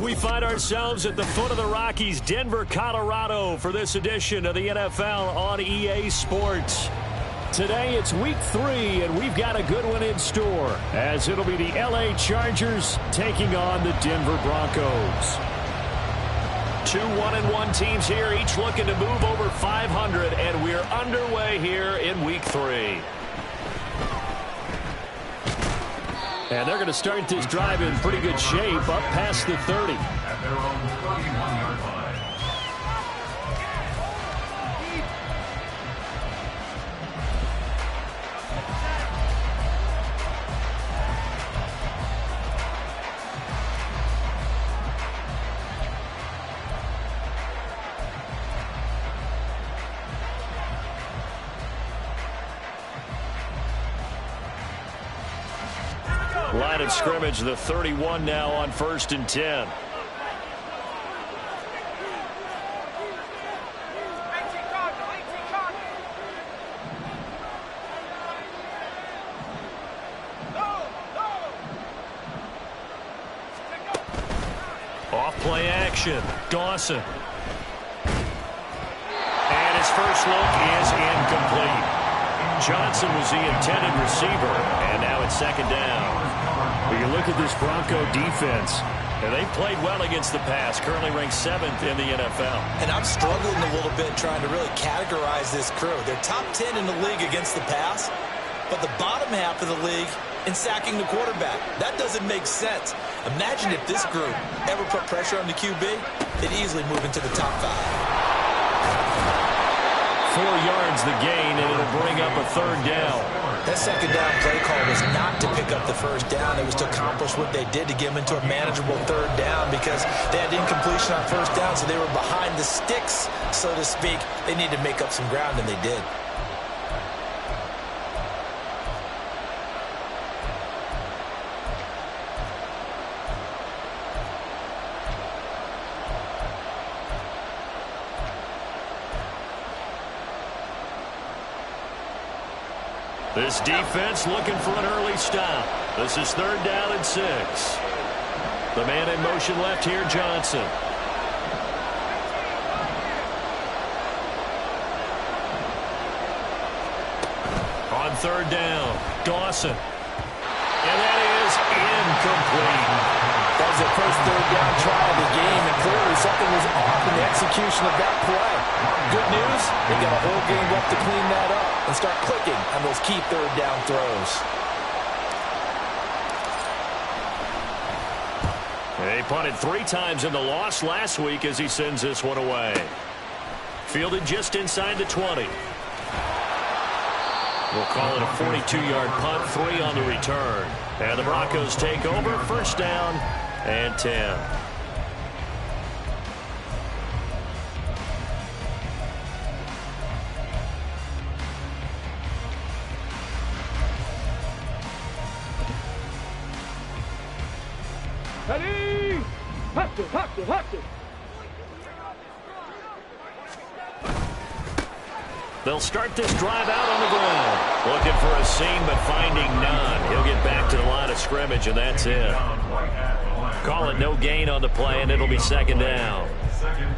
We find ourselves at the foot of the Rockies, Denver, Colorado, for this edition of the NFL on EA Sports. Today it's week 3, and we've got a good one in store, as it'll be the LA Chargers taking on the Denver Broncos. 2 1-1 teams here, each looking to move over 500, and we're underway here in week 3. And they're going to start this drive in pretty good shape, up past the 30. At their own 31-yard line. Line of scrimmage, the 31 now on 1st and 10. Off play action, Dawson. And his first look is incomplete. Johnson was the intended receiver, and now it's 2nd down. When you look at this Bronco defense, and they've played well against the pass, currently ranked 7th in the NFL. And I'm struggling a little bit trying to really categorize this crew. They're top 10 in the league against the pass, but the bottom half of the league in sacking the quarterback. That doesn't make sense. Imagine if this group ever put pressure on the QB, they'd easily move into the top 5. 4 yards the gain, and it'll bring up a 3rd down. That 2nd down play call was not to pick up the 1st down. It was to accomplish what they did to get them into a manageable 3rd down because they had incompletion on 1st down, so they were behind the sticks, so to speak. They needed to make up some ground, and they did. This defense looking for an early stop. This is 3rd down and 6. The man in motion left here, Johnson. On 3rd down, Dawson. And that is incomplete. That was their first 3rd down try of the game, and clearly something was off in the execution of that play. Good news, they got a whole game left to clean that up and start clicking on those key 3rd down throws. They punted 3 times in the loss last week as he sends this one away. Fielded just inside the 20. We'll call it a 42-yard punt, 3 on the return. And the Broncos take over, 1st down and 10. Ready? Hustle. They'll start this drive out on the ground. Looking for a seam, but finding none. He'll get back to the line of scrimmage, and that's it. Call it no gain on the play, and it'll be 2nd down.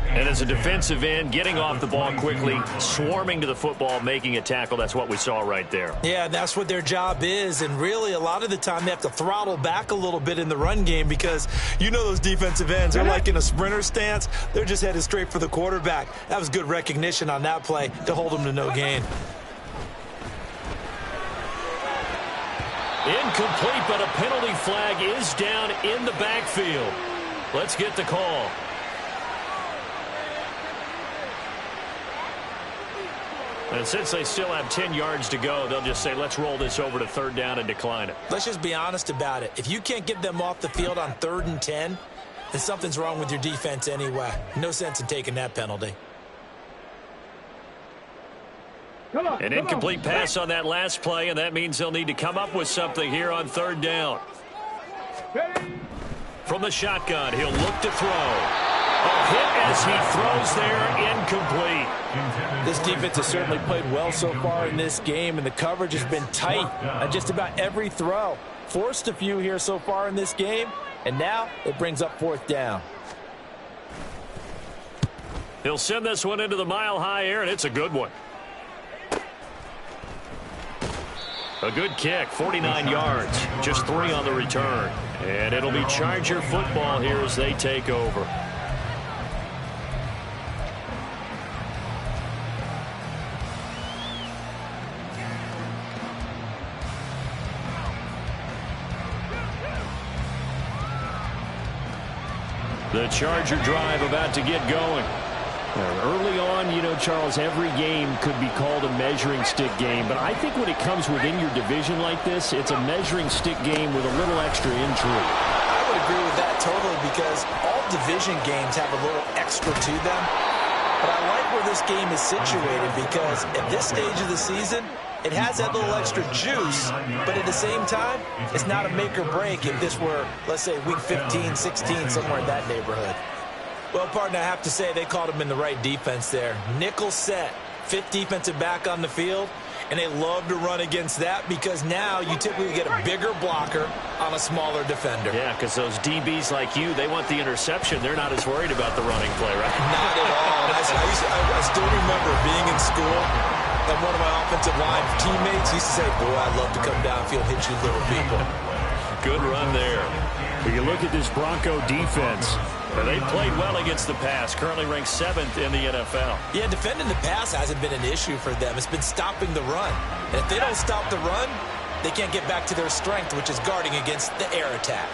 And as a defensive end, getting off the ball quickly, swarming to the football, making a tackle, that's what we saw right there. Yeah, that's what their job is, and really a lot of the time they have to throttle back a little bit in the run game because you know those defensive ends are like in a sprinter stance. They're just headed straight for the quarterback. That was good recognition on that play to hold them to no gain. Incomplete, but a penalty flag is down in the backfield. Let's get the call. And since they still have 10 yards to go, they'll just say, let's roll this over to 3rd down and decline it. Let's just be honest about it. If you can't get them off the field on 3rd and 10, then something's wrong with your defense anyway. No sense in taking that penalty. An incomplete pass on that last play, and that means they'll need to come up with something here on 3rd down. From the shotgun, he'll look to throw. A hit as he throws there, incomplete. This defense has certainly played well so far in this game, and the coverage has been tight on just about every throw. Forced a few here so far in this game, and now it brings up 4th down. He'll send this one into the mile-high air, and it's a good one. A good kick, 49 yards, just 3 on the return. And it'll be Charger football here as they take over. The Charger drive about to get going. Early on, you know, Charles, every game could be called a measuring stick game. But I think when it comes within your division like this, it's a measuring stick game with a little extra intrigue. I would agree with that totally because all division games have a little extra to them. But I like where this game is situated because at this stage of the season, it has that little extra juice, but at the same time, it's not a make or break if this were, let's say, week 15, 16, somewhere in that neighborhood. Well, partner, I have to say they called him in the right defense there. Nickel set, 5th defensive back on the field, and they love to run against that because now you typically get a bigger blocker on a smaller defender. Yeah, because those DBs like you, they want the interception. They're not as worried about the running play, right? Not at all. I still remember being in school, and one of my offensive line teammates used to say, boy, I'd love to come downfield and hit you little people. Good run there. When you look at this Bronco defense, they played well against the pass, currently ranked 7th in the NFL. Yeah, defending the pass hasn't been an issue for them. It's been stopping the run. And if they don't stop the run, they can't get back to their strength, which is guarding against the air attack.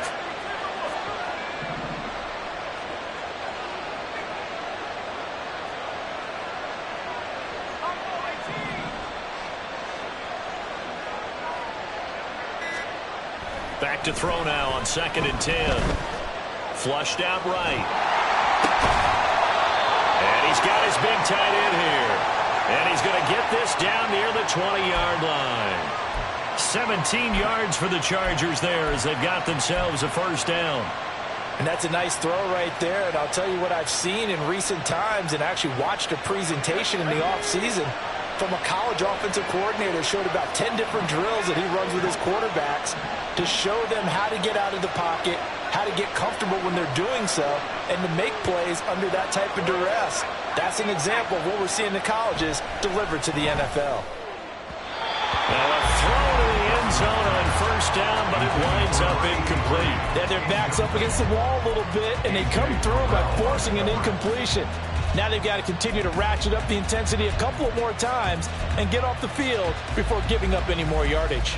Back to throw now on 2nd and 10. Flushed out right. And he's got his big tight end here. And he's going to get this down near the 20-yard line. 17 yards for the Chargers there as they've got themselves a first down. And that's a nice throw right there. And I'll tell you what I've seen in recent times and actually watched a presentation in the offseason from a college offensive coordinator. Showed about 10 different drills that he runs with his quarterbacks to show them how to get out of the pocket, how to get comfortable when they're doing so, and to make plays under that type of duress. That's an example of what we're seeing in the colleges delivered to the NFL. Now a throw to the end zone on first down, but it winds up incomplete. Yeah, their back's up against the wall a little bit, and they come through by forcing an incompletion. Now they've got to continue to ratchet up the intensity a couple of more times and get off the field before giving up any more yardage.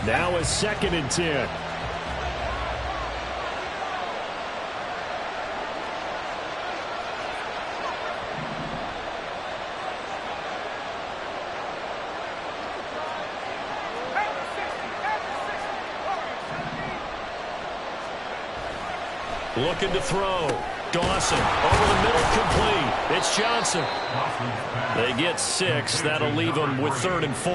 Now a 2nd and 10. Looking to throw. Dawson over the middle, complete. It's Johnson. They get 6. That'll leave them with 3rd and 4.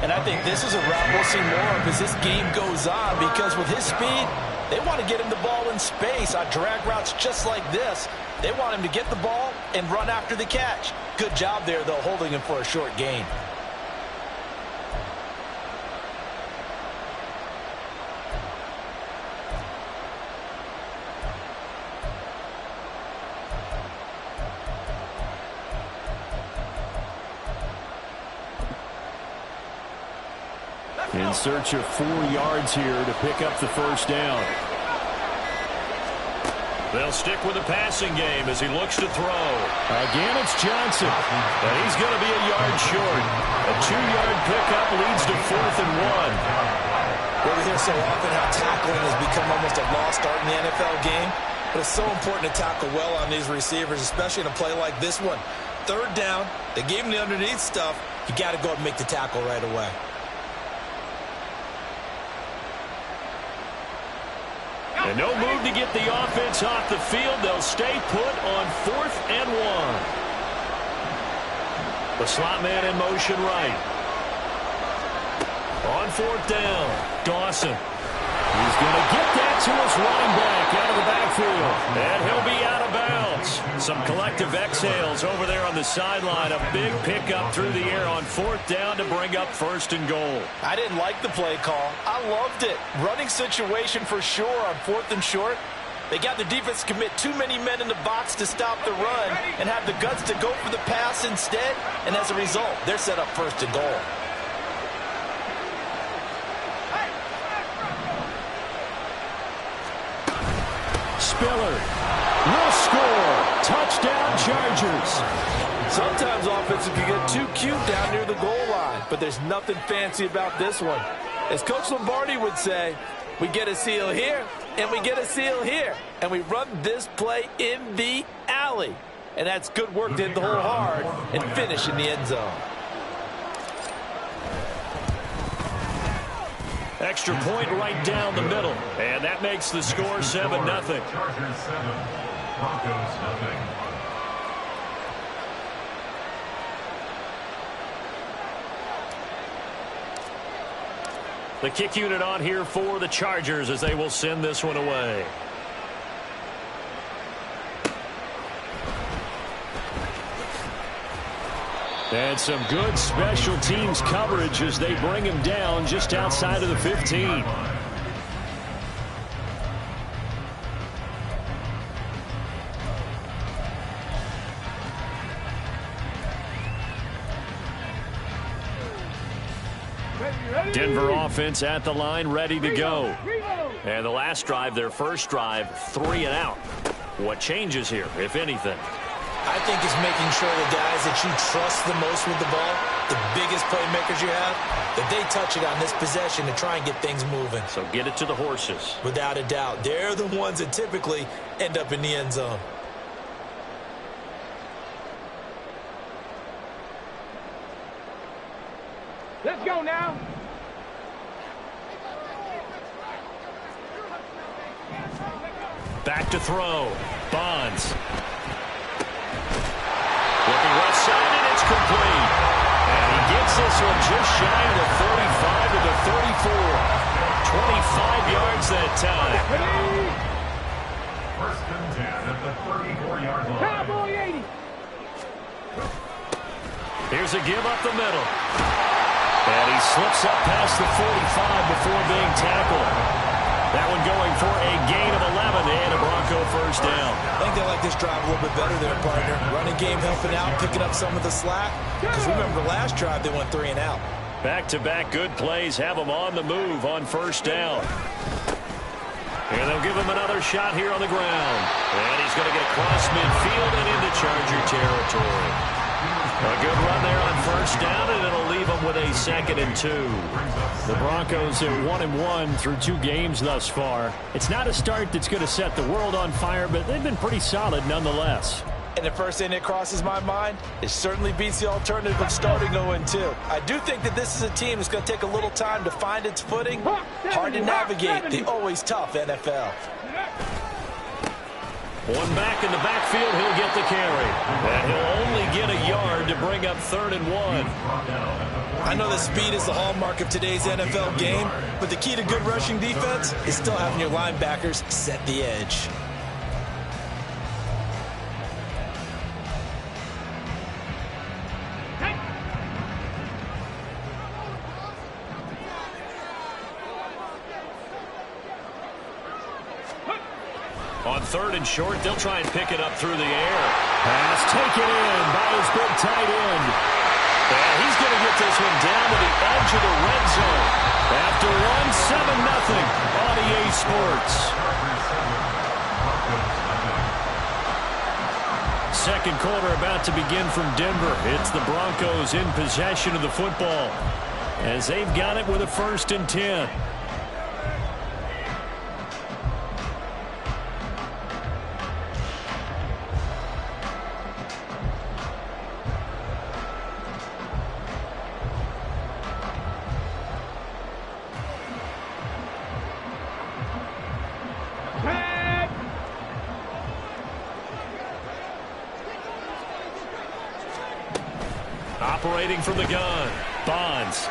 And I think this is a route we'll see more of as this game goes on because with his speed, they want to get him the ball in space on drag routes just like this. They want him to get the ball and run after the catch. Good job there, though, holding him for a short gain. In search of 4 yards here to pick up the first down. They'll stick with the passing game as he looks to throw. Again, it's Johnson. And he's going to be a yard short. A 2-yard pickup leads to 4th and 1. We hear so often how tackling has become almost a lost art in the NFL game. But it's so important to tackle well on these receivers, especially in a play like this one. 3rd down, they gave him the underneath stuff. You got to go and make the tackle right away. And no move to get the offense off the field. They'll stay put on 4th and 1. The slot man in motion right. On 4th down, Dawson. He's going to get that to his running back out of the backfield. And he'll be out of bounds. Some collective exhales over there on the sideline. A big pickup through the air on 4th down to bring up 1st and goal. I didn't like the play call. I loved it. Running situation for sure on 4th and short. They got the defense to commit too many men in the box to stop the run and have the guts to go for the pass instead. And as a result, they're set up first and goal. Spiller will score. Touchdown, Chargers. Sometimes offenses can get too cute down near the goal line, but there's nothing fancy about this one. As Coach Lombardi would say, we get a seal here, and we get a seal here, and we run this play in the alley. And that's good work to hit the hole hard and finish in the end zone. Extra point right down the middle, and that makes the score 7-0. Chargers 7, Broncos 0. The kick unit on here for the Chargers as they will send this one away. And some good special teams coverage as they bring him down just outside of the 15. Denver offense at the line, ready to go. And the last drive, their first drive, 3 and out. What changes here, if anything? I think it's making sure the guys that you trust the most with the ball, the biggest playmakers you have, that they touch it on this possession to try and get things moving. So get it to the horses. Without a doubt. They're the ones that typically end up in the end zone. Let's go now. Back to throw. Bonds. Looking left side, and it's complete. And he gets this one just shy of the 45 to the 34. 25 yards that time. First and 10 at the 34-yard line. Cowboy 80. Here's a give up the middle. And he slips up past the 45 before being tackled. That one going for a gain of 11 and a Bronco first down. I think they like this drive a little bit better there, partner. Running game helping out, picking up some of the slack. Because remember, the last drive they went 3 and out. Back-to-back good plays have them on the move on first down. And they'll give him another shot here on the ground. And he's going to get across midfield and into Charger territory. A good run there on first down, and it'll leave them with a 2nd and 2. The Broncos are 1-1 through 2 games thus far. It's not a start that's going to set the world on fire, but they've been pretty solid nonetheless. And the first thing that crosses my mind, it certainly beats the alternative of starting 0-2. I do think that this is a team that's going to take a little time to find its footing. Hard to navigate the always tough NFL. One back in the backfield, he'll get the carry. And he'll only get a yard to bring up 3rd and 1. I know that speed is the hallmark of today's NFL game, but the key to good rushing defense is still having your linebackers set the edge. On 3rd and short, they'll try and pick it up through the air. Pass taken in by his big tight end. And he's going to get this one down to the edge of the red zone. After 1, 7-0 on EA Sports. Second quarter about to begin from Denver. It's the Broncos in possession of the football as they've got it with a 1st and 10. Operating from the gun, Bonds.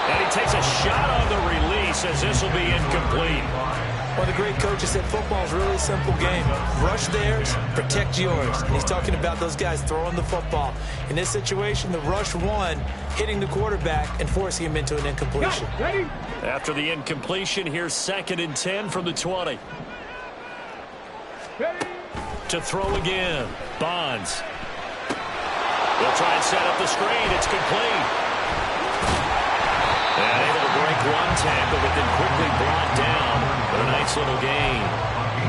And he takes a shot on the release as this will be incomplete. One of the great coaches said football is really a simple game. Rush theirs, protect yours. And he's talking about those guys throwing the football. In this situation, the rush one, hitting the quarterback and forcing him into an incompletion. Ready? After the incompletion, here's 2nd and 10 from the 20. To throw again. Bonds. They'll try and set up the screen. It's complete. And able to break one tackle, but then quickly brought down. But a nice little gain.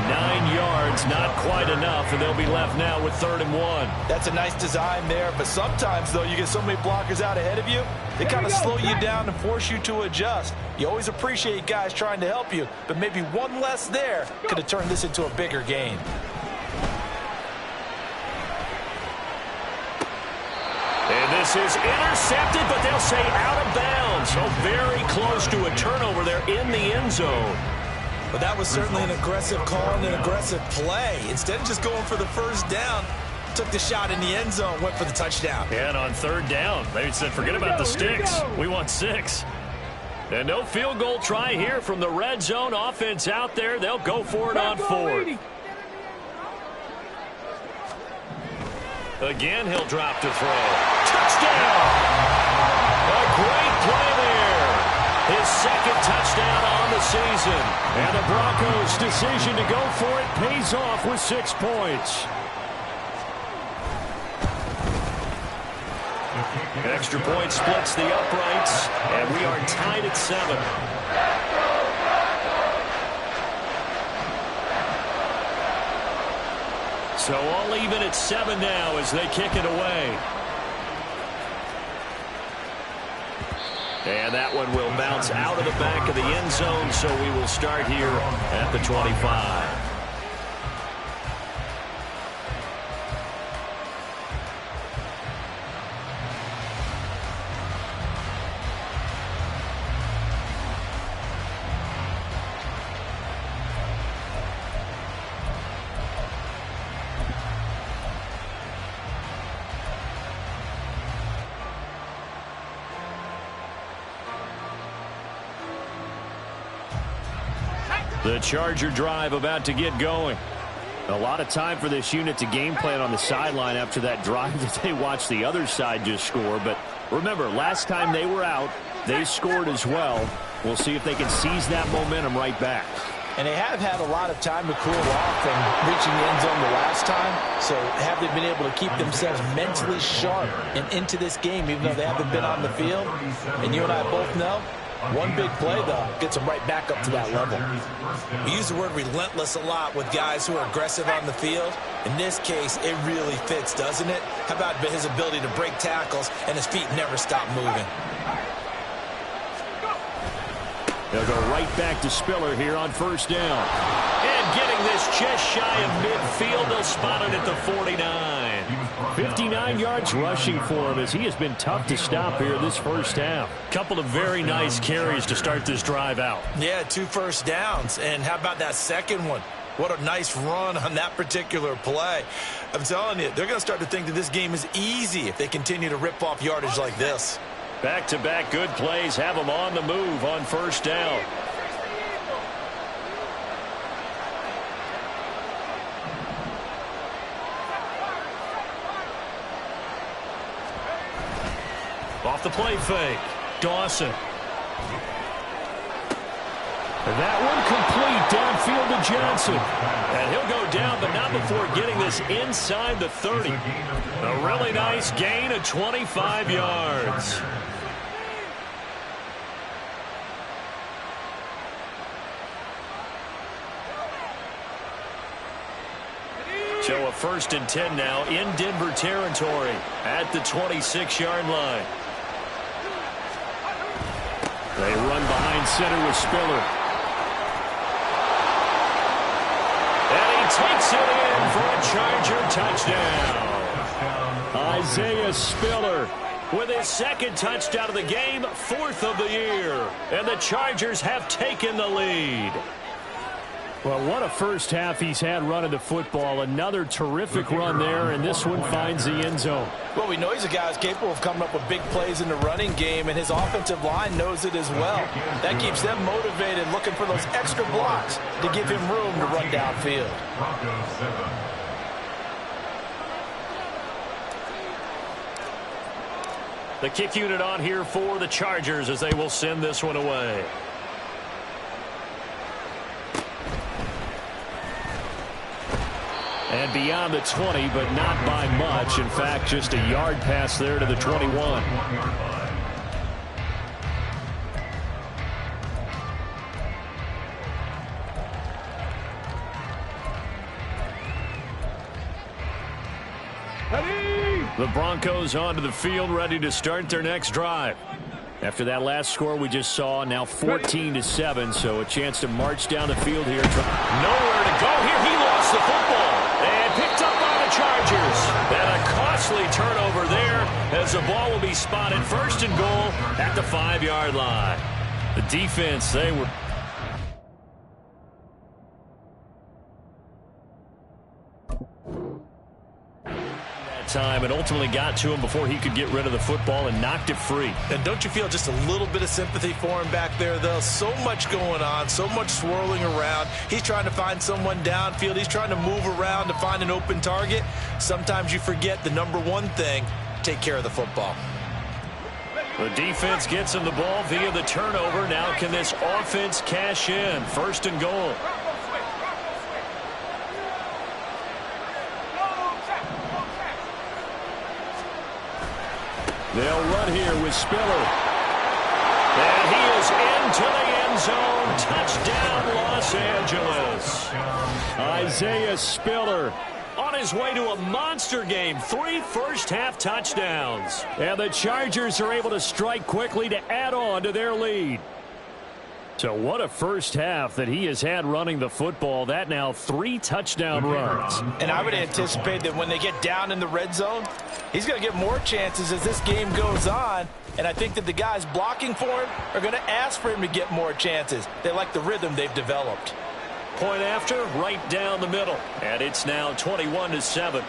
9 yards, not quite enough, and they'll be left now with 3rd and 1. That's a nice design there, but sometimes, though, you get so many blockers out ahead of you, they kind of slow you down and force you to adjust. You always appreciate guys trying to help you, but maybe one less there could have turned this into a bigger game. And this is intercepted, but they'll say out of bounds. So very close to a turnover there in the end zone. But that was certainly an aggressive call and an aggressive play. Instead of just going for the first down, took the shot in the end zone, went for the touchdown. And on 3rd down, they said, forget about the sticks. We want 6. And no field goal try here from the red zone. Offense out there. They'll go for it on 4th. Again, he'll drop to throw. Touchdown! A great play there. His 2nd touchdown on the season. And the Broncos' decision to go for it pays off with 6 points. Extra point splits the uprights, and we are tied at 7. So all even at 7 now as they kick it away. And that one will bounce out of the back of the end zone, so we will start here at the 25. The Charger drive about to get going. A lot of time for this unit to game plan on the sideline after that drive that they watched the other side just score. But remember, last time they were out, they scored as well. We'll see if they can seize that momentum right back. And they have had a lot of time to cool off from reaching the end zone the last time. So have they been able to keep themselves mentally sharp and into this game, even though they haven't been on the field? And you and I both know, one big play, though, gets them right back up to that level. We use the word relentless a lot with guys who are aggressive on the field. In this case, it really fits, doesn't it? How about his ability to break tackles and his feet never stop moving? They'll go right back to Spiller here on 1st down. And getting this just shy of midfield, they'll spot it at the 49. 59 yards rushing for him as he has been tough to stop here this first half. Couple of very nice carries to start this drive out. Yeah, 2 first downs. And how about that second one? What a nice run on that particular play. I'm telling you, they're going to start to think that this game is easy if they continue to rip off yardage like this. Back-to-back good plays have them on the move on 1st down. Off the play fake. Dawson. And that one complete downfield to Johnson. And he'll go down, but not before getting this inside the 30. A really nice gain of 25 yards. So a 1st and 10 now in Denver territory at the 26-yard line. They run behind center with Spiller. And he takes it in for a Charger touchdown. Isaiah Spiller with his 2nd touchdown of the game, 4th of the year. And the Chargers have taken the lead. Well, what a first half he's had running the football. Another terrific run there, and this one finds the end zone. Well, we know he's a guy who's capable of coming up with big plays in the running game, and his offensive line knows it as well. That keeps them motivated, looking for those extra blocks to give him room to run downfield. The kick unit on here for the Chargers as they will send this one away. And beyond the 20, but not by much. In fact, just a yard pass there to the 21. The Broncos onto the field, ready to start their next drive. After that last score we just saw, now 14-7, so a chance to march down the field here. Nowhere to go here. He lost the football and picked up by the Chargers. And a costly turnover there as the ball will be spotted first and goal at the 5-yard line. The defense, they were... time and ultimately got to him before he could get rid of the football and knocked it free. And don't you feel just a little bit of sympathy for him back there, though? So much going on, so much swirling around. He's trying to find someone downfield. He's trying to move around to find an open target. Sometimes you forget the number one thing, take care of the football. The defense gets him the ball via the turnover. Now can this offense cash in? First and goal. They'll run here with Spiller. And he is into the end zone. Touchdown, Los Angeles. Isaiah Spiller on his way to a monster game. 3 first-half touchdowns. And the Chargers are able to strike quickly to add on to their lead. So what a first half that he has had running the football. That now 3 touchdown runs. And I would anticipate that when they get down in the red zone, he's going to get more chances as this game goes on. And I think that the guys blocking for him are going to ask for him to get more chances. They like the rhythm they've developed. Point after, right down the middle. And it's now 21-7.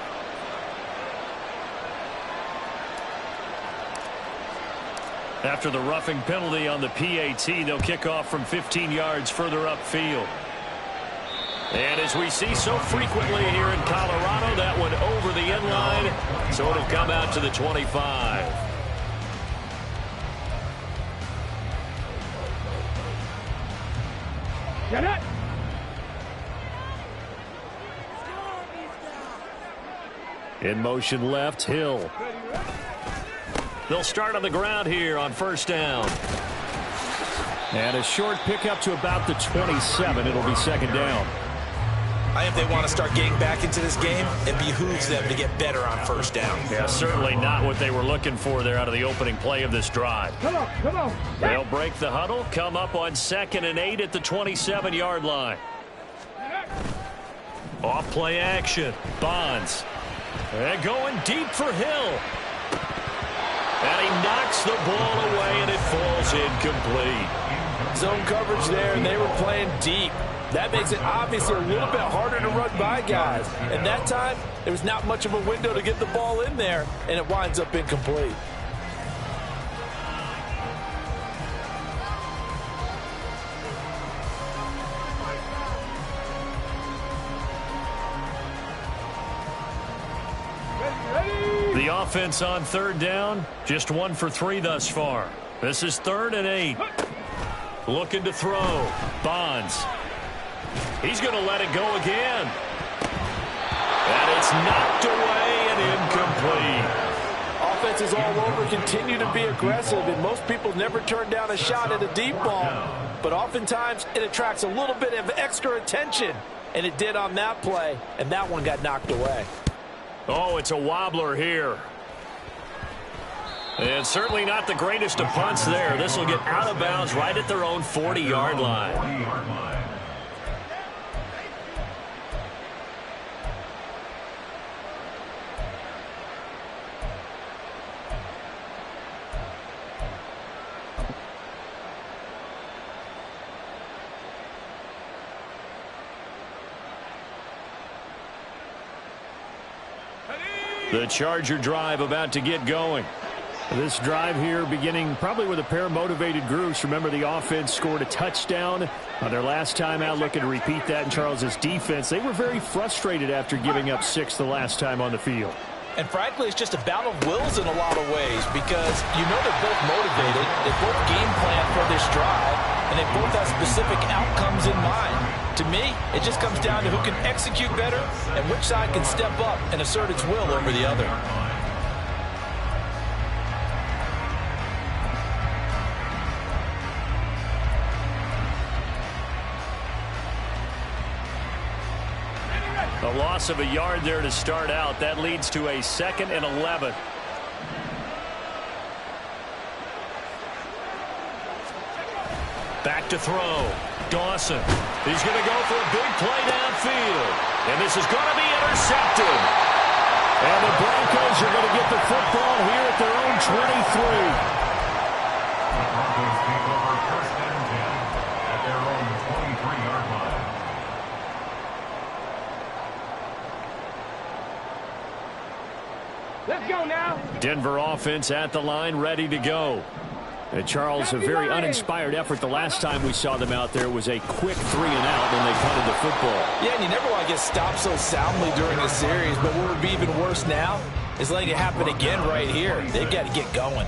After the roughing penalty on the PAT, they'll kick off from 15 yards further upfield. And as we see so frequently here in Colorado, that one over the end line, so it'll come out to the 25. Get it! In motion left, Hill. They'll start on the ground here on first down. And a short pickup to about the 27. It'll be second down. I think they want to start getting back into this game. It behooves them to get better on first down. Yeah, certainly not what they were looking for there out of the opening play of this drive. Come on, come on. They'll break the huddle, come up on 2nd and 8 at the 27-yard line. Off play action. Bonds. And going deep for Hill. And he knocks the ball away, and it falls incomplete. Zone coverage there, and they were playing deep. That makes it obviously a little bit harder to run by guys. And that time, there was not much of a window to get the ball in there, and it winds up incomplete. The offense on 3rd down, just 1 for 3 thus far. This is 3rd and 8. Looking to throw. Bonds. He's going to let it go again. And it's knocked away and incomplete. Offenses all over continue to be aggressive, and most people never turn down a shot at a deep ball. But oftentimes, it attracts a little bit of extra attention. And it did on that play, and that one got knocked away. Oh, it's a wobbler here. And certainly not the greatest of punts there. This will get out of bounds right at their own 40-yard line. The Charger drive about to get going. This drive here beginning probably with a pair of motivated groups. Remember, the offense scored a touchdown on their last time out. Looking to repeat that in Charles's defense. They were very frustrated after giving up 6 the last time on the field. And frankly, it's just a battle of wills in a lot of ways, because you know they're both motivated. They both game plan for this drive, and they both have specific outcomes in mind. To me, it just comes down to who can execute better and which side can step up and assert its will over the other. A loss of a yard there to start out. That leads to a 2nd and 11. Back to throw. Dawson. He's going to go for a big play downfield. And this is going to be intercepted. And the Broncos are going to get the football here at their own 23. The Broncos take over 1st and 10 at their own 23-yard line. Let's go now. Denver offense at the line, ready to go. And Charles, a very uninspired effort the last time we saw them out there. It was a quick 3-and-out when they punted the football. Yeah, and you never want to get stopped so soundly during a series, but what would be even worse now is letting it happen again right here. They've got to get going.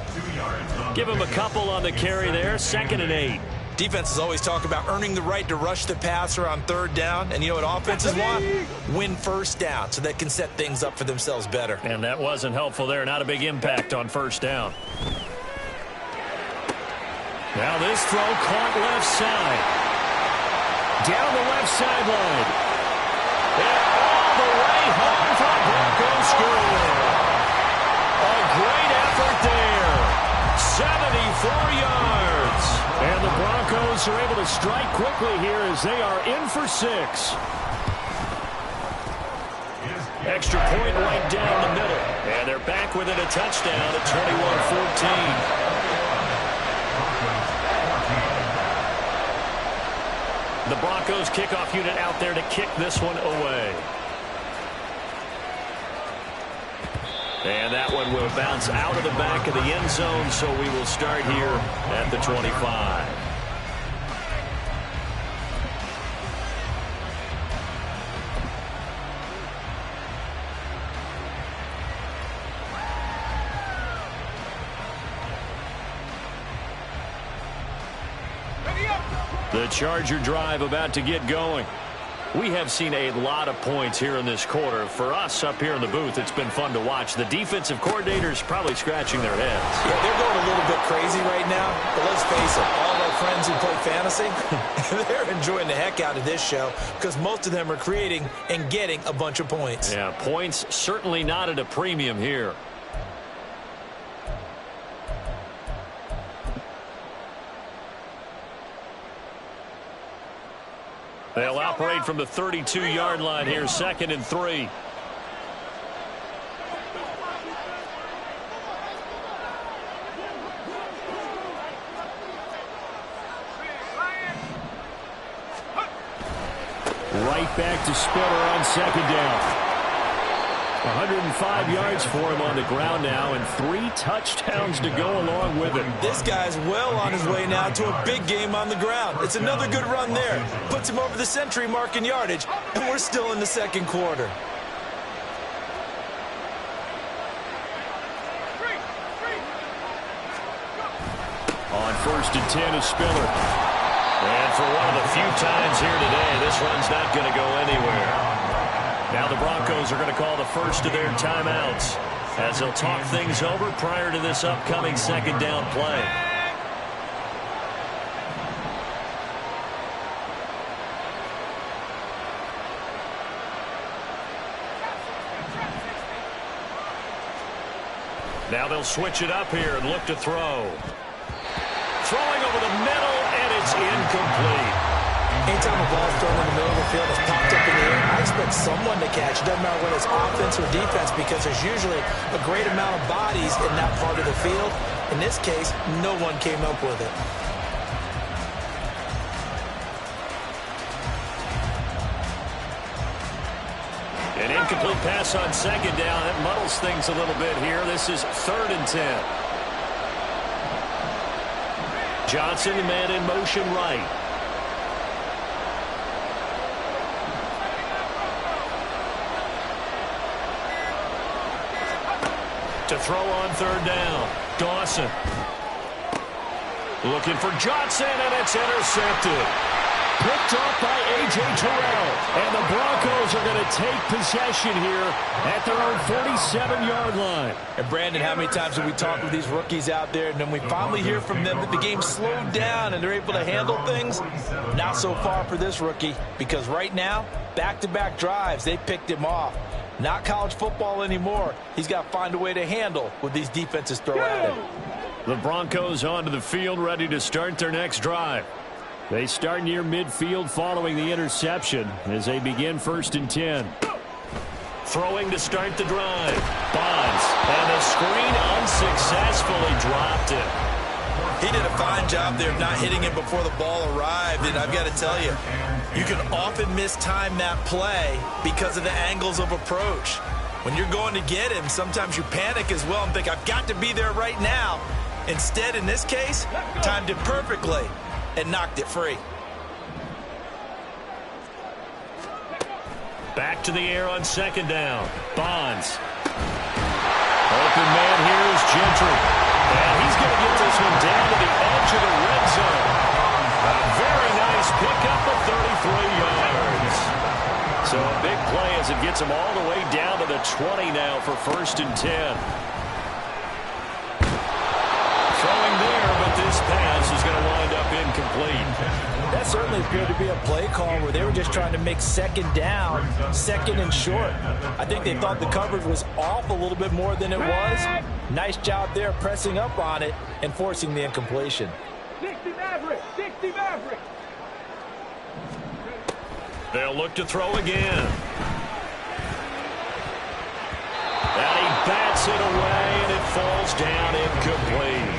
Give him a couple on the carry there, 2nd and 8. Defenses always talk about earning the right to rush the passer on 3rd down. And you know what offenses want? Win 1st down so they can set things up for themselves better. And that wasn't helpful there. Not a big impact on 1st down. Now this throw caught left side. Down the left sideline. And all the way home for the Broncos score. A great effort there. 74 yards. And the Broncos are able to strike quickly here as they are in for 6. Extra point right down the middle. And they're back within a touchdown at 21-14. The Broncos kickoff unit out there to kick this one away. And that one will bounce out of the back of the end zone, so we will start here at the 25. The Charger drive about to get going. We have seen a lot of points here in this quarter. For us up here in the booth, it's been fun to watch. The defensive coordinators probably scratching their heads. Yeah, they're going a little bit crazy right now. But let's face it, all of our friends who play fantasy, they're enjoying the heck out of this show because most of them are creating and getting a bunch of points. Yeah, points certainly not at a premium here. They'll operate from the 32-yard line here, 2nd and 3. Right back to Spiller on 2nd down. 105 yards for him on the ground now, and 3 touchdowns to go along with it. This guy's well on his way now to a big game on the ground. It's another good run there. Puts him over the century mark in yardage, and we're still in the 2nd quarter. On 1st and 10 is Spiller. And for one of the few times here today, this run's not going to go anywhere. Now the Broncos are going to call the first of their timeouts as they'll talk things over prior to this upcoming 2nd down play. Now they'll switch it up here and look to throw. Throwing over the middle, and it's incomplete. Anytime a ball's thrown in the middle of the field, it's popped up in the air, I expect someone to catch. It doesn't matter whether it's offense or defense because there's usually a great amount of bodies in that part of the field. In this case, no one came up with it. An incomplete pass on 2nd down. That muddles things a little bit here. This is 3rd and 10. Johnson, man in motion right. To throw on 3rd down. Dawson. Looking for Johnson, and it's intercepted. Picked off by A.J. A.J. Terrell. And the Broncos are going to take possession here at their own 47-yard line. And Brandon, how many times have we talked with these rookies out there, and then we finally hear from them that the game slowed down and they're able to handle things? Not so far for this rookie, because right now, back-to-back drives, they picked him off. Not college football anymore. He's got to find a way to handle what these defenses throw at him. The Broncos onto the field, ready to start their next drive. They start near midfield following the interception as they begin 1st and 10. Throwing to start the drive. Bonds. And the screen unsuccessfully dropped it. He did a fine job there of not hitting it before the ball arrived. And I've got to tell you, you can often mistime that play because of the angles of approach. When you're going to get him, sometimes you panic as well and think, I've got to be there right now. Instead, in this case, timed it perfectly and knocked it free. Back to the air on 2nd down. Bonds. Open man here is Gentry. And he's going to get this one down to the edge of the red zone. A very nice pickup of 33 yards. So a big play as it gets him all the way down to the 20 now for 1st and 10. Throwing there, but this pass is going to wind up incomplete. That certainly appeared to be a play call where they were just trying to make 2nd down, 2nd and short. I think they thought the coverage was off a little bit more than it was. Nice job there pressing up on it and forcing the incompletion. 60 Maverick! 60 Maverick! They'll look to throw again. And he bats it away, and it falls down incomplete.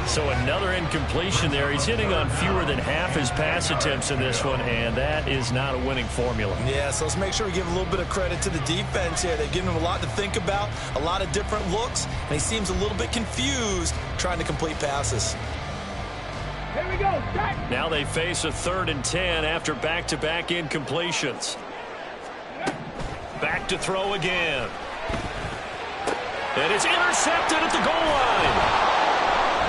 So another incompletion there. He's hitting on fewer than half his pass attempts in this one, and that is not a winning formula. Yeah, so let's make sure we give a little bit of credit to the defense here. They've given him a lot to think about, a lot of different looks, and he seems a little bit confused trying to complete passes. Here we go, Jack. Now they face a 3rd and 10 after back-to-back incompletions. Back to throw again. And it's intercepted at the goal line.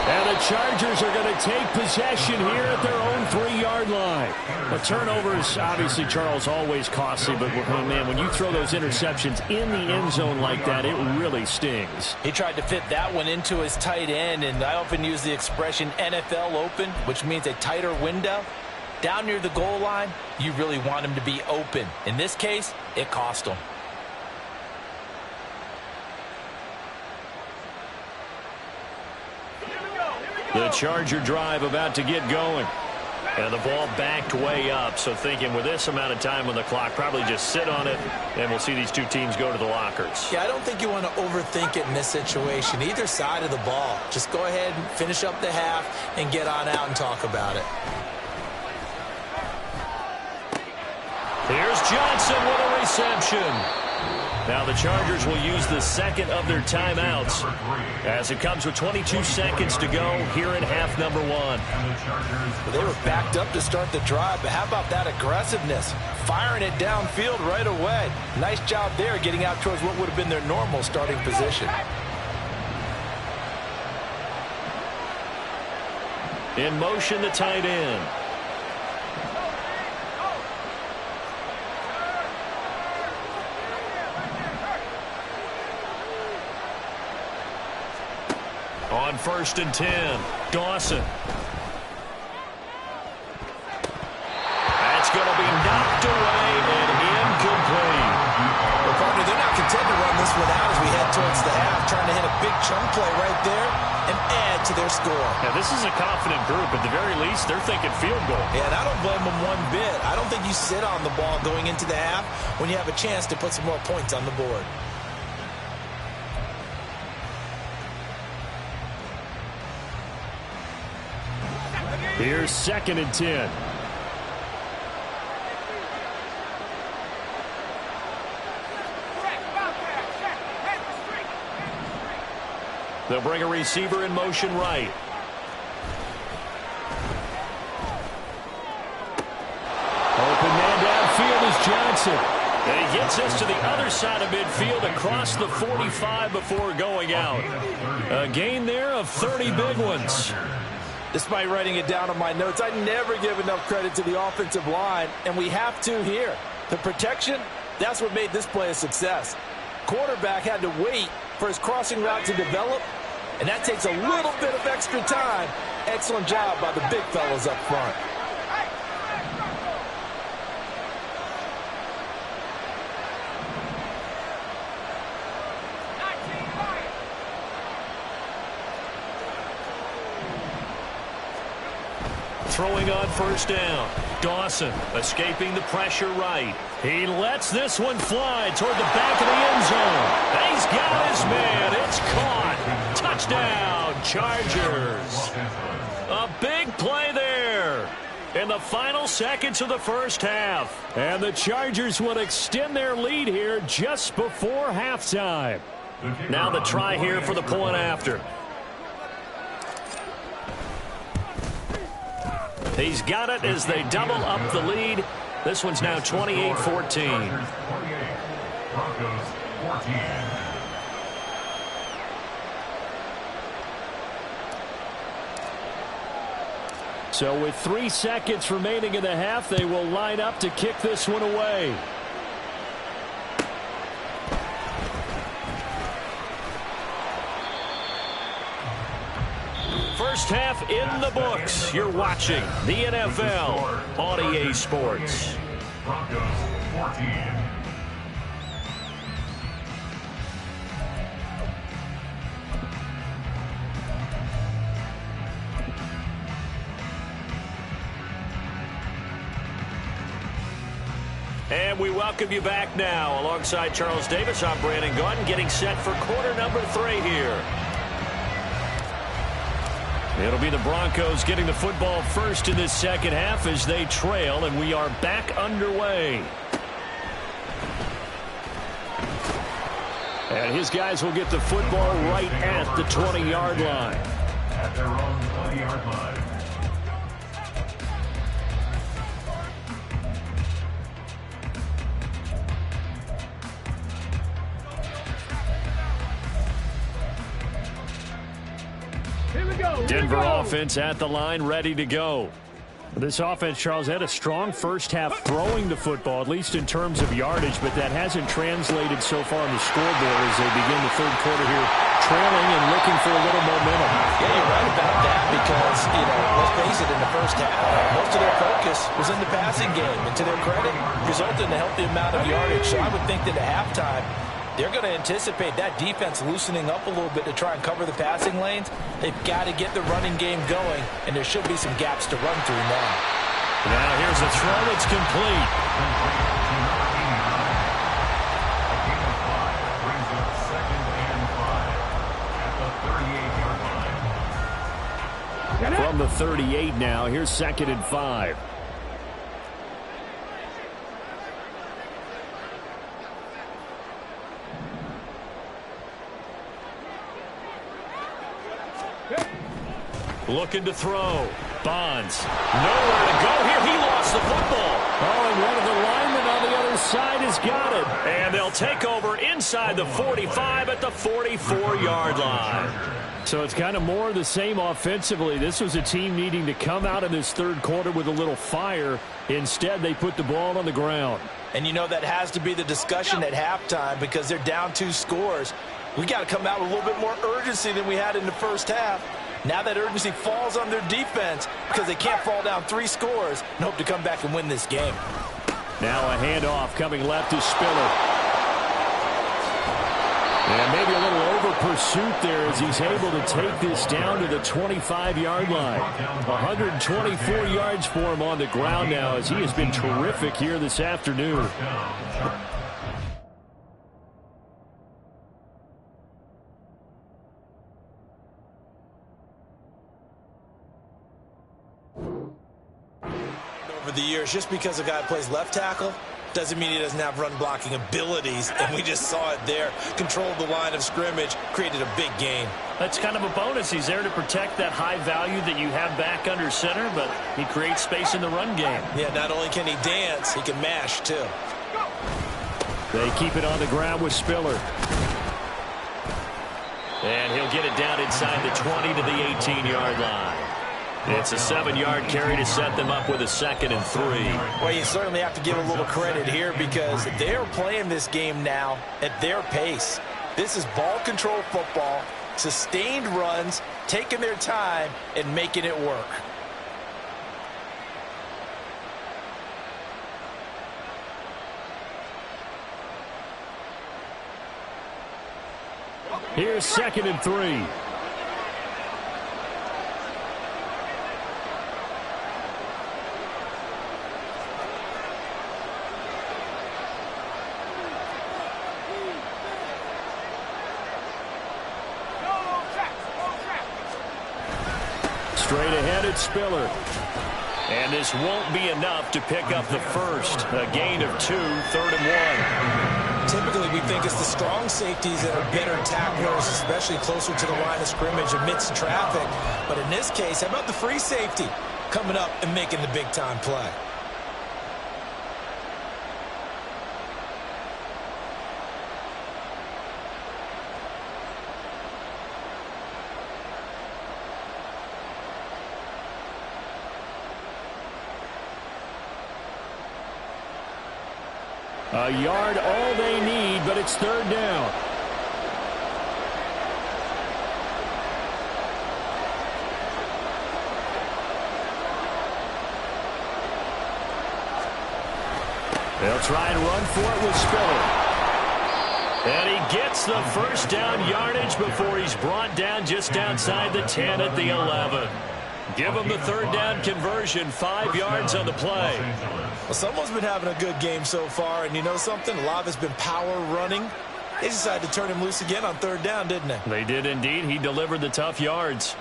And the Chargers are going to take possession here at their own 3-yard line. A turnover is obviously, Charles, always costly, but man, when you throw those interceptions in the end zone like that, it really stings. He tried to fit that one into his tight end, and I often use the expression NFL open, which means a tighter window. Down near the goal line, you really want him to be open. In this case, it cost him. The Charger drive about to get going. And the ball backed way up, so thinking with this amount of time on the clock, probably just sit on it, and we'll see these two teams go to the lockers. Yeah, I don't think you want to overthink it in this situation. Either side of the ball. Just go ahead and finish up the half and get on out and talk about it. Here's Johnson with a reception. Now the Chargers will use the 2nd of their timeouts as it comes with 22 seconds to go here in half number 1. Well, they were backed up to start the drive, but how about that aggressiveness? Firing it downfield right away. Nice job there getting out towards what would have been their normal starting position. In motion, the tight end. On 1st and 10, Dawson. That's going to be knocked away and incomplete. Well, partner, they're not content to run this one out as we head towards the half, trying to hit a big chunk play right there and add to their score. Now, this is a confident group. At the very least, they're thinking field goal. Yeah, and I don't blame them one bit. I don't think you sit on the ball going into the half when you have a chance to put some more points on the board. Here's 2nd and 10. They'll bring a receiver in motion right. Open man downfield is Johnson. And he gets this to the other side of midfield across the 45 before going out. A gain there of 30 big ones. Despite writing it down on my notes, I never give enough credit to the offensive line, and we have to here. The protection, that's what made this play a success. Quarterback had to wait for his crossing route to develop, and that takes a little bit of extra time. Excellent job by the big fellas up front. Throwing on first down. Dawson escaping the pressure right. He lets this one fly toward the back of the end zone. He's got his man. It's caught. Touchdown, Chargers. A big play there in the final seconds of the first half. And the Chargers will extend their lead here just before halftime. Now the try here for the point after. He's got it as they double up the lead. This one's now 28-14. Broncos 14. So with 3 seconds remaining in the half, they will line up to kick this one away. First half in the books. You're watching the NFL on EA Sports. Broncos 14. And we welcome you back now. Alongside Charles Davis, I'm Brandon Gunn, getting set for quarter number 3 here. It'll be the Broncos getting the football first in this second half as they trail, and we are back underway. And his guys will get the football right at the 20-yard line. At their own 20-yard line. Denver offense at the line, ready to go. This offense, Charles, had a strong first half throwing the football, at least in terms of yardage, but that hasn't translated so far on the scoreboard as they begin the third quarter here, trailing and looking for a little momentum. Yeah, you're right about that because, let's face it, in the first half, most of their focus was in the passing game, and to their credit, resulted in a healthy amount of yardage. So I would think that at halftime, they're going to anticipate that defense loosening up a little bit to try and cover the passing lanes. They've got to get the running game going, and there should be some gaps to run through now. Now here's a throw. It's complete. Brings up 2nd and 5 at the 38-yard line. From the 38 now, here's 2nd and 5. Looking to throw. Bonds. Nowhere to go here. He lost the football. Oh, and one of the linemen on the other side has got it. And they'll take over inside the 45 at the 44-yard line. So it's kind of more of the same offensively. This was a team needing to come out in this third quarter with a little fire. Instead, they put the ball on the ground. And that has to be the discussion at halftime because they're down 2 scores. We got to come out with a little bit more urgency than we had in the first half. Now that urgency falls on their defense because they can't fall down 3 scores and hope to come back and win this game. Now a handoff coming left to Spiller. And maybe a little over pursuit there as he's able to take this down to the 25-yard line. 124 yards for him on the ground now as he has been terrific here this afternoon. Over the years, just because a guy plays left tackle doesn't mean he doesn't have run blocking abilities, and we just saw it there. Controlled the line of scrimmage, created a big gain. That's kind of a bonus. He's there to protect that high value that you have back under center, but he creates space in the run game. Yeah, not only can he dance, he can mash too. They keep it on the ground with Spiller. And he'll get it down inside the 20 to the 18-yard line. It's a 7-yard carry to set them up with a 2nd and 3. Well, you certainly have to give a little credit here because they're playing this game now at their pace. This is ball control football, sustained runs, taking their time, and making it work. Here's 2nd and 3. Straight ahead, it's Spiller. And this won't be enough to pick up the first. A gain of 2, 3rd and 1. Typically, we think it's the strong safeties that are better tacklers, especially closer to the line of scrimmage amidst traffic. But in this case, how about the free safety coming up and making the big-time play? A yard all they need, but it's 3rd down. They'll try and run for it with Spiller. And he gets the first down yardage before he's brought down just outside the 10 at the 11. Give him the 3rd down conversion, 5 yards on the play. Well, someone's been having a good game so far, and you know something? A lot of it's been power running. They decided to turn him loose again on 3rd down, didn't they? They did indeed. He delivered the tough yards.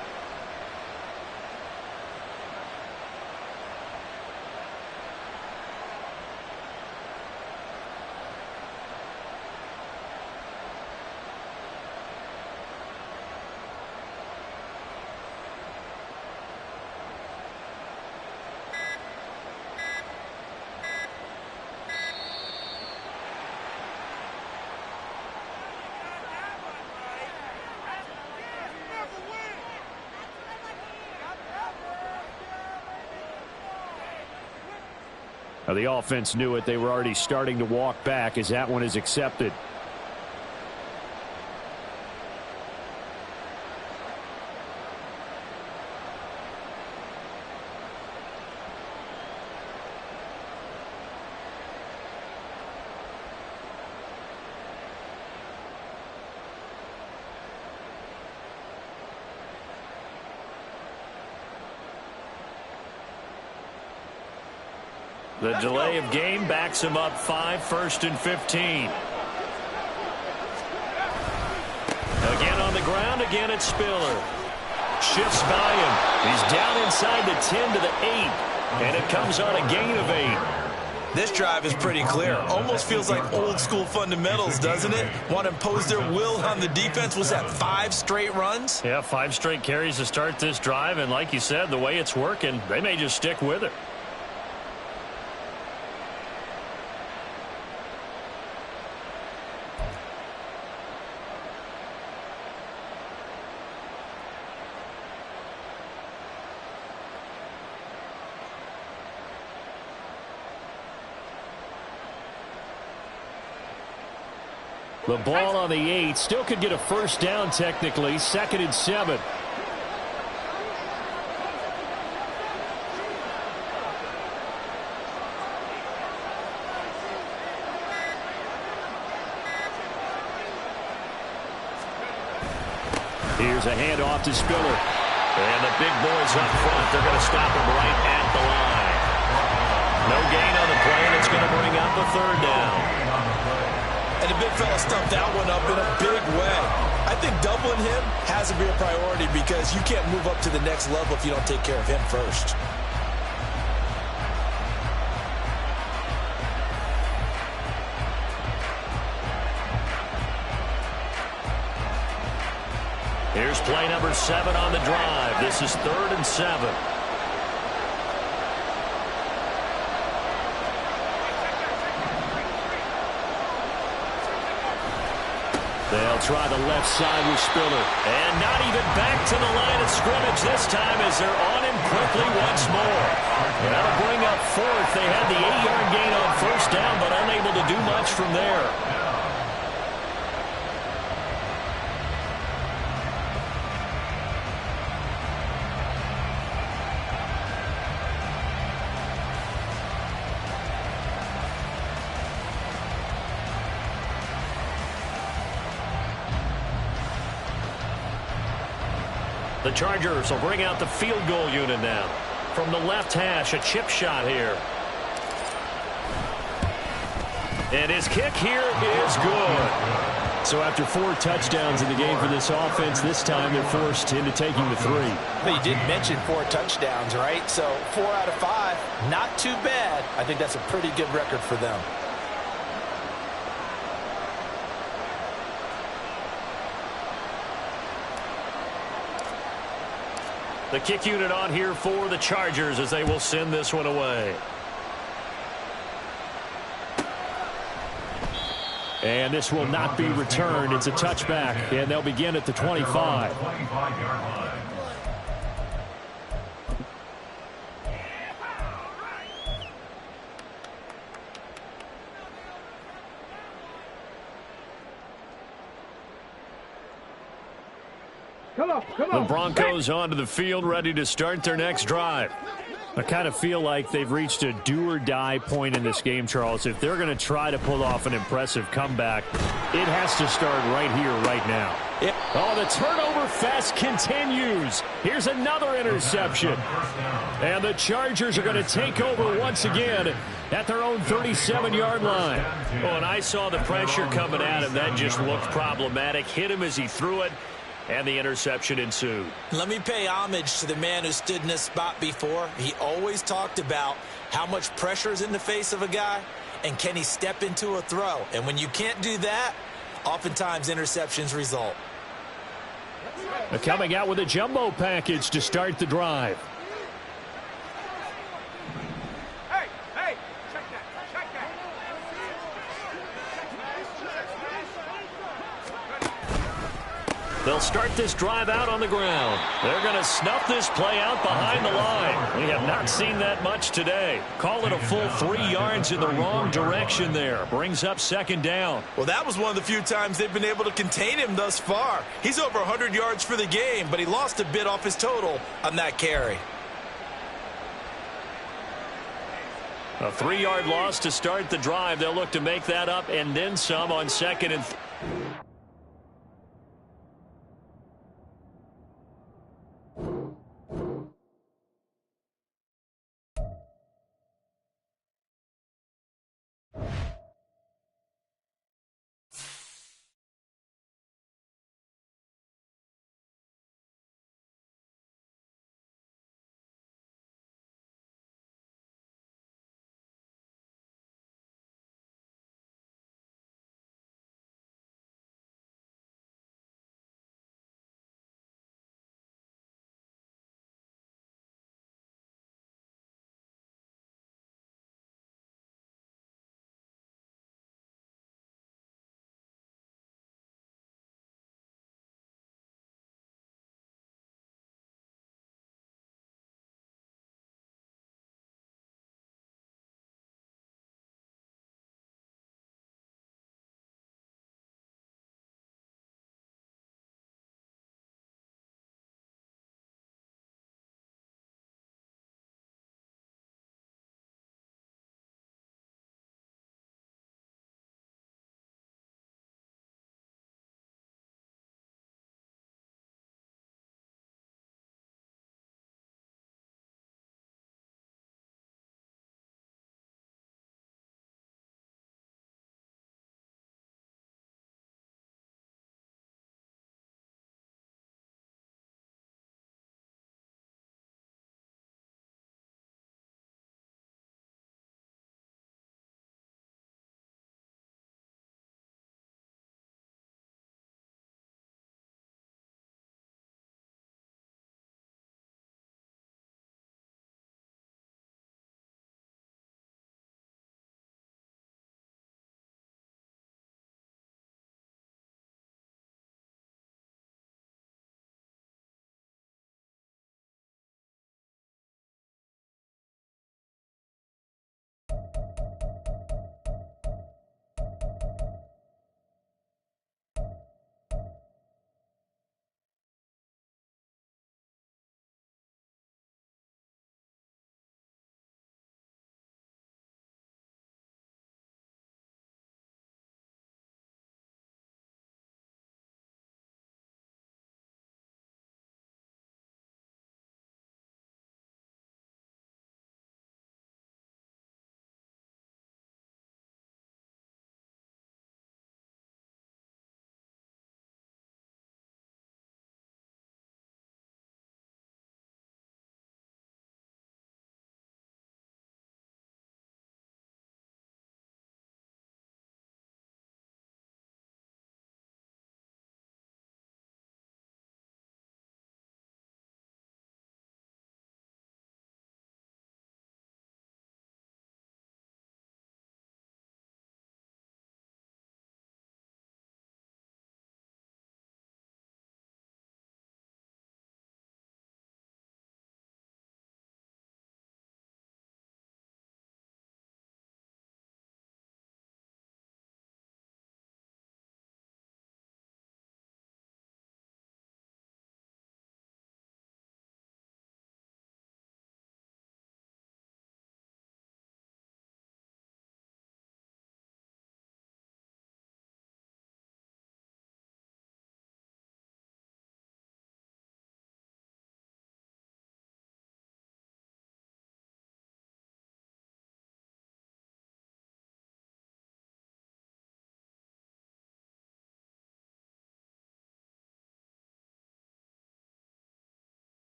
Now, the offense knew it. They were already starting to walk back as that one is accepted. The delay of game backs him up 5, 1st and 15. Again on the ground, again it's Spiller. Shifts by him. He's down inside the 10 to the 8. And it comes on a gain of 8. This drive is pretty clear. Almost feels like old school fundamentals, doesn't it? Want to impose their will on the defense. Was that 5 straight runs? Yeah, 5 straight carries to start this drive. And like you said, the way it's working, they may just stick with it. The ball on the 8. Still could get a first down technically. 2nd and 7. Here's a handoff to Spiller. And the big boys up front. They're going to stop him right at the line. No gain on the play, and it's going to bring up a 3rd down. And the big fella stumped that one up in a big way. I think doubling him has to be a priority because you can't move up to the next level if you don't take care of him first. Here's play number 7 on the drive. This is 3rd and 7. They'll try the left side with Spiller. And not even back to the line of scrimmage this time as they're on him him quickly once more. And that'll bring up fourth. They had the 8-yard gain on first down, but unable to do much from there. The Chargers will bring out the field goal unit now. From the left hash, a chip shot here. And his kick here is good. So after 4 touchdowns in the game for this offense, this time they're forced into taking the 3. But you did mention 4 touchdowns, right? So 4 out of 5, not too bad. I think that's a pretty good record for them. The kick unit on here for the Chargers as they will send this one away. And this will not be returned. It's a touchback, and they'll begin at the 25. 25-yard line. Come on, come The on. Broncos onto the field, ready to start their next drive. I kind of feel like they've reached a do-or-die point in this game, Charles. If they're going to try to pull off an impressive comeback, it has to start right here, right now. Yep. Oh, the turnover fest continues. Here's another interception. And the Chargers are going to take over once again at their own 37-yard line. Oh, and I saw the pressure coming at him. That just looked problematic. Hit him as he threw it. And the interception ensued. Let me pay homage to the man who stood in this spot before. He always talked about how much pressure is in the face of a guy and can he step into a throw. And when you can't do that, oftentimes interceptions result. Coming out with a jumbo package to start the drive. Hey, hey, check that, check that. They'll start this drive out on the ground. They're going to snuff this play out behind the line. We have not seen that much today. Call it a full 3 yards in the wrong direction there. Brings up second down. Well, that was one of the few times they've been able to contain him thus far. He's over 100 yards for the game, but he lost a bit off his total on that carry. A 3-yard loss to start the drive. They'll look to make that up and then some on second and